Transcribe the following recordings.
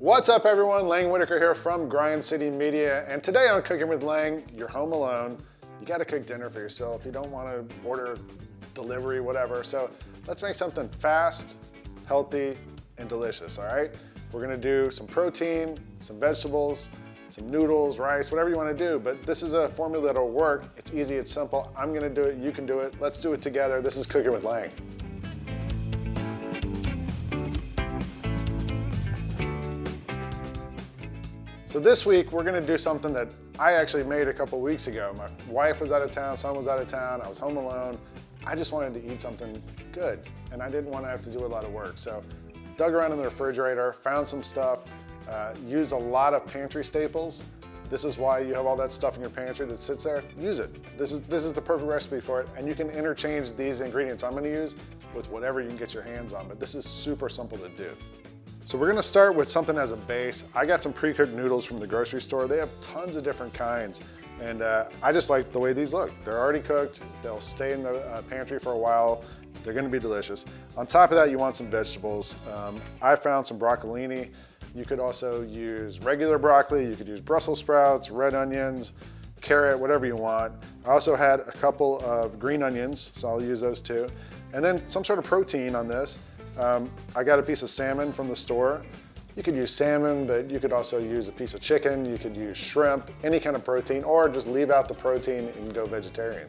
What's up everyone, Lang Whitaker here from Grind City Media, and today on Cooking with Lang, you're home alone. You gotta cook dinner for yourself. You don't wanna order delivery, whatever. So let's make something fast, healthy, and delicious, all right? We're gonna do some protein, some vegetables, some noodles, rice, whatever you wanna do, but this is a formula that'll work. It's easy, it's simple. I'm gonna do it, you can do it. Let's do it together. This is Cooking with Lang. So this week, we're gonna do something that I actually made a couple weeks ago. My wife was out of town, son was out of town, I was home alone. I just wanted to eat something good, and I didn't want to have to do a lot of work. So dug around in the refrigerator, found some stuff, used a lot of pantry staples. This is why you have all that stuff in your pantry that sits there. Use it. This is the perfect recipe for it, and you can interchange these ingredients I'm gonna use with whatever you can get your hands on, but this is super simple to do. So we're gonna start with something as a base. I got some pre-cooked noodles from the grocery store. They have tons of different kinds, and I just like the way these look. They're already cooked. They'll stay in the pantry for a while. They're gonna be delicious. On top of that, you want some vegetables. I found some broccolini. You could also use regular broccoli. You could use Brussels sprouts, red onions, carrot, whatever you want. I also had a couple of green onions, so I'll use those too. And then some sort of protein on this. I got a piece of salmon from the store. You could use salmon, but you could also use a piece of chicken. You could use shrimp, any kind of protein, or just leave out the protein and go vegetarian.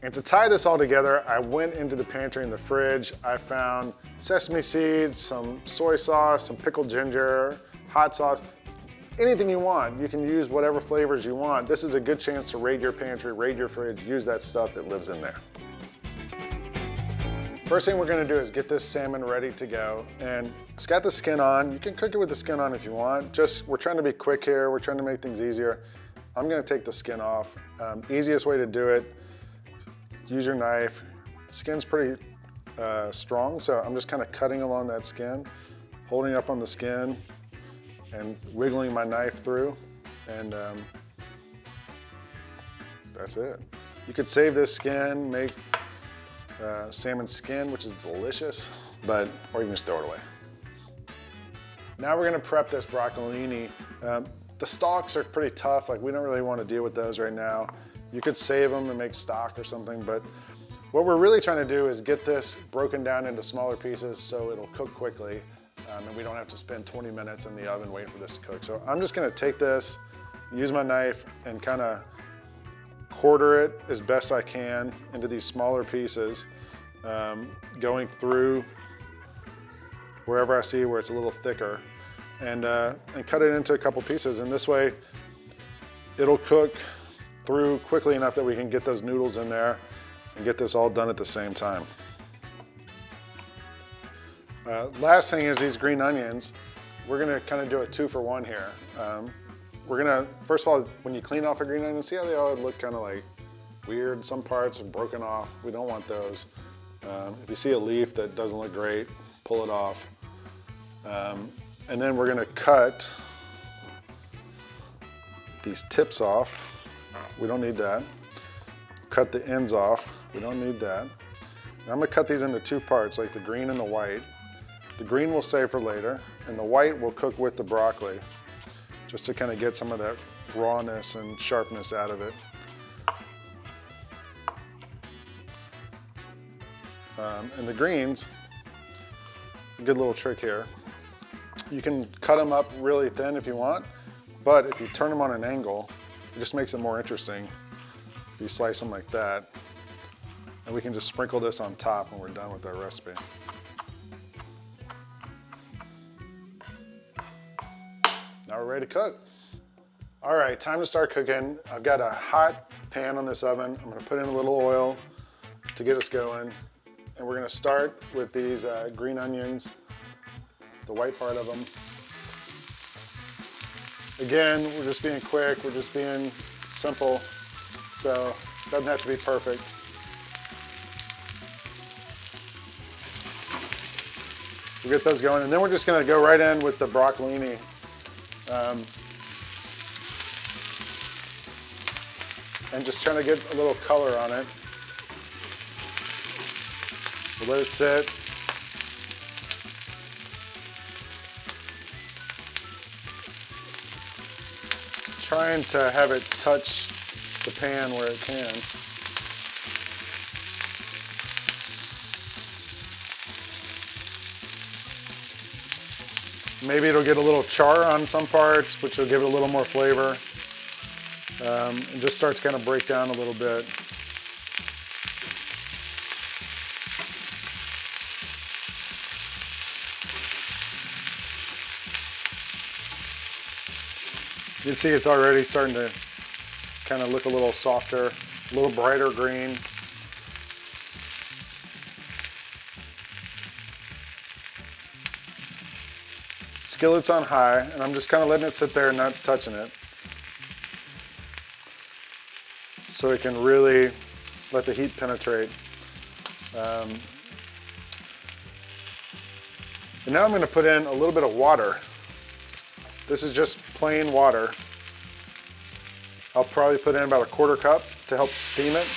And to tie this all together, I went into the pantry in the fridge. I found sesame seeds, some soy sauce, some pickled ginger, hot sauce, anything you want. You can use whatever flavors you want. This is a good chance to raid your pantry, raid your fridge, use that stuff that lives in there. First thing we're gonna do is get this salmon ready to go, and it's got the skin on. You can cook it with the skin on if you want. We're trying to be quick here. We're trying to make things easier. I'm gonna take the skin off. Easiest way to do it, use your knife. The skin's pretty strong, so I'm just kind of cutting along that skin, holding up on the skin, and wiggling my knife through, and that's it. You could save this skin, make salmon skin, which is delicious, or you can just throw it away. Now we're gonna prep this broccolini. The stalks are pretty tough, like we don't really wanna deal with those right now. You could save them and make stock or something, but what we're really trying to do is get this broken down into smaller pieces so it'll cook quickly, and we don't have to spend 20 minutes in the oven waiting for this to cook. So I'm just gonna take this, use my knife, and kinda quarter it as best I can into these smaller pieces, going through wherever I see where it's a little thicker, and cut it into a couple pieces. And this way, it'll cook through quickly enough that we can get those noodles in there and get this all done at the same time. Last thing is these green onions. We're gonna kind of do a 2-for-1 here. We're gonna, first of all, when you clean off a green onion, see how they all look kind of like weird? Some parts are broken off. We don't want those. If you see a leaf that doesn't look great, pull it off. And then we're gonna cut these tips off. We don't need that. Cut the ends off. We don't need that. Now I'm gonna cut these into 2 parts, like the green and the white. The green we'll save for later, and the white will cook with the broccoli, just to kind of get some of that rawness and sharpness out of it. And the greens, a good little trick here. You can cut them up really thin if you want, but if you turn them on an angle, it just makes it more interesting if you slice them like that. And we can just sprinkle this on top when we're done with our recipe. Now we're ready to cook. All right, time to start cooking. I've got a hot pan on this oven. I'm gonna put in a little oil to get us going. And we're gonna start with these green onions, the white part of them. Again, we're just being quick, we're just being simple, so it doesn't have to be perfect. We'll get those going, and then we're just gonna go right in with the broccolini. And just trying to get a little color on it. We'll let it sit. trying to have it touch the pan where it can. Maybe it'll get a little char on some parts, which will give it a little more flavor. And just start to kind of break down a little bit. You can see it's already starting to kind of look a little softer, a little brighter green. Skillet's on high, and I'm just kind of letting it sit there and not touching it, so it can really let the heat penetrate. And now I'm going to put in a little bit of water. This is just plain water. I'll probably put in about a 1/4 cup to help steam it.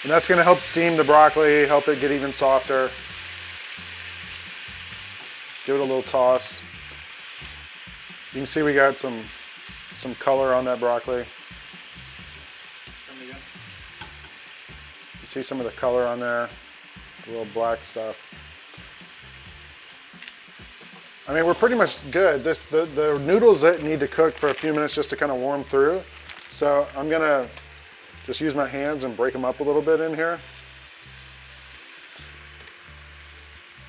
And that's going to help steam the broccoli, help it get even softer. Give it a little toss. You can see we got some color on that broccoli. You see some of the color on there, the little black stuff. I mean, we're pretty much good. The noodles that need to cook for a few minutes just to kind of warm through. So I'm gonna just use my hands and break them up a little bit in here.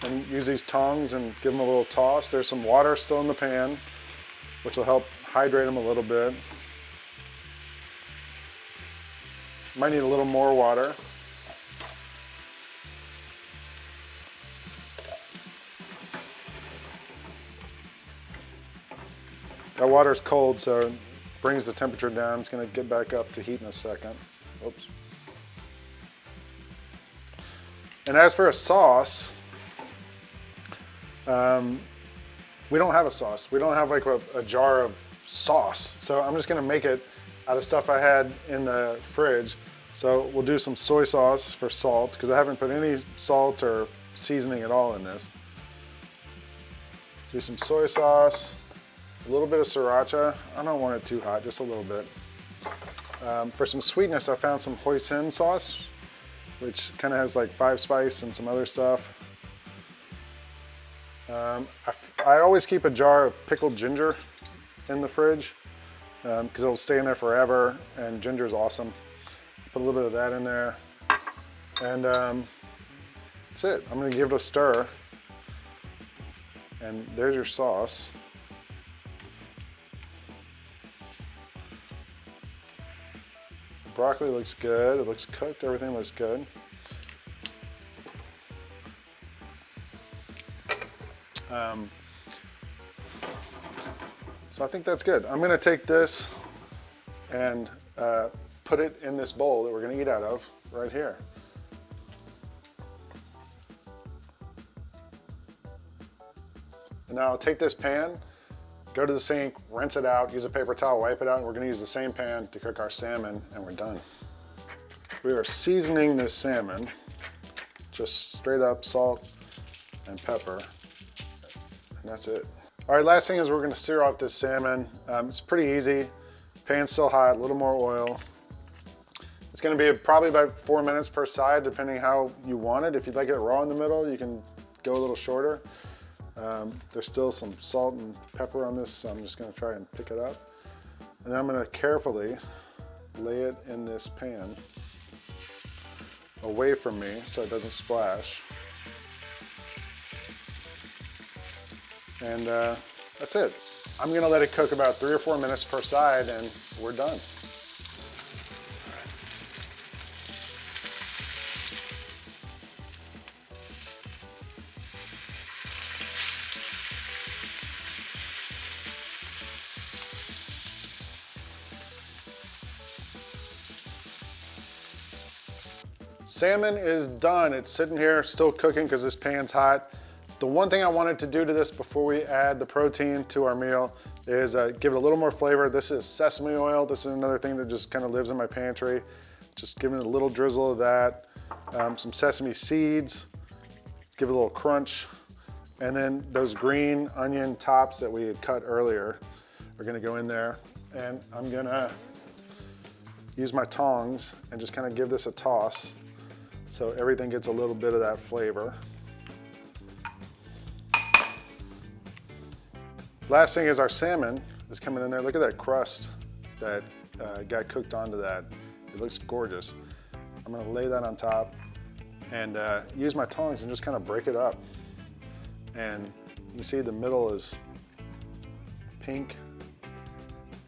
And use these tongs and give them a little toss. There's some water still in the pan, which will help hydrate them a little bit. Might need a little more water. That water's cold, so it brings the temperature down. It's going to get back up to heat in a second. Oops. And as for a sauce, we don't have a sauce. We don't have like a jar of sauce. So I'm just going to make it out of stuff I had in the fridge. So we'll do some soy sauce for salt, because I haven't put any salt or seasoning at all in this. Do some soy sauce. A little bit of sriracha. I don't want it too hot, just a little bit. For some sweetness, I found some hoisin sauce, which kind of has like 5 spice and some other stuff. I always keep a jar of pickled ginger in the fridge because it'll stay in there forever, and ginger is awesome. Put a little bit of that in there, and that's it. I'm going to give it a stir, and there's your sauce. Broccoli looks good. It looks cooked. Everything looks good. So I think that's good. I'm going to take this and put it in this bowl that we're going to eat out of right here. And now I'll take this pan, go to the sink, rinse it out, use a paper towel, wipe it out, and we're going to use the same pan to cook our salmon, and we're done. We are seasoning this salmon, just straight up salt and pepper, and that's it. All right, last thing is we're going to sear off this salmon. It's pretty easy. Pan's still hot, a little more oil. It's going to be probably about 4 minutes per side, depending how you want it. If you'd like it raw in the middle, you can go a little shorter. There's still some salt and pepper on this, so I'm just going to try and pick it up. And then I'm going to carefully lay it in this pan away from me so it doesn't splash. And that's it. I'm going to let it cook about 3 or 4 minutes per side, and we're done. Salmon is done. It's sitting here still cooking because this pan's hot. The one thing I wanted to do to this before we add the protein to our meal is give it a little more flavor. This is sesame oil. This is another thing that just kind of lives in my pantry. Just giving it a little drizzle of that. Some sesame seeds, give it a little crunch. And then those green onion tops that we had cut earlier are gonna go in there. And I'm gonna use my tongs and just kind of give this a toss so everything gets a little bit of that flavor. Last thing is our salmon is coming in there. Look at that crust that got cooked onto that. It looks gorgeous. I'm gonna lay that on top and use my tongs and just kind of break it up. And you can see the middle is pink.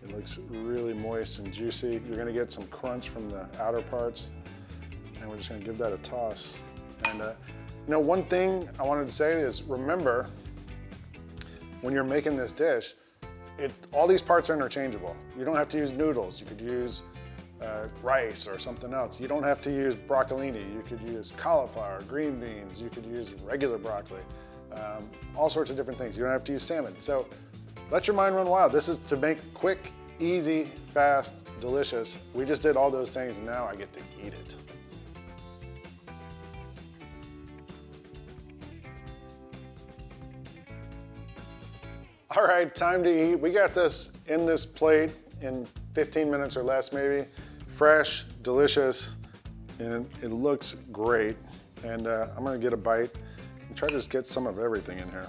It looks really moist and juicy. You're gonna get some crunch from the outer parts, and we're just gonna give that a toss. And you know, one thing I wanted to say is remember, when you're making this dish, all these parts are interchangeable. You don't have to use noodles. You could use rice or something else. You don't have to use broccolini. You could use cauliflower, green beans. You could use regular broccoli. All sorts of different things. You don't have to use salmon. So let your mind run wild. This is to make quick, easy, fast, delicious. We just did all those things and now I get to eat it. All right, time to eat. We got this in this plate in 15 minutes or less maybe. Fresh, delicious, and it looks great. And I'm gonna get a bite and try to just get some of everything in here.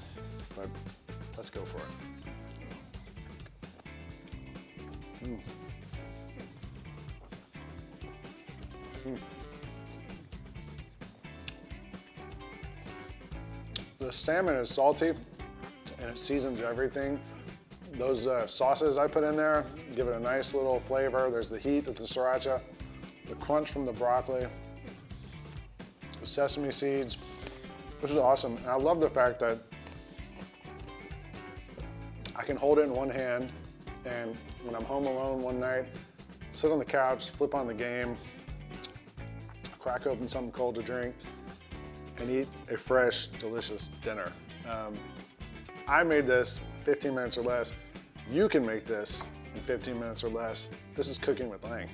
But let's go for it. The salmon is salty and it seasons everything. Those sauces I put in there give it a nice little flavor. There's the heat of the sriracha, the crunch from the broccoli, the sesame seeds, which is awesome. And I love the fact that I can hold it in one hand and when I'm home alone one night, sit on the couch, flip on the game, crack open something cold to drink, and eat a fresh, delicious dinner. I made this 15 minutes or less. You can make this in 15 minutes or less. This is Cooking with Lang.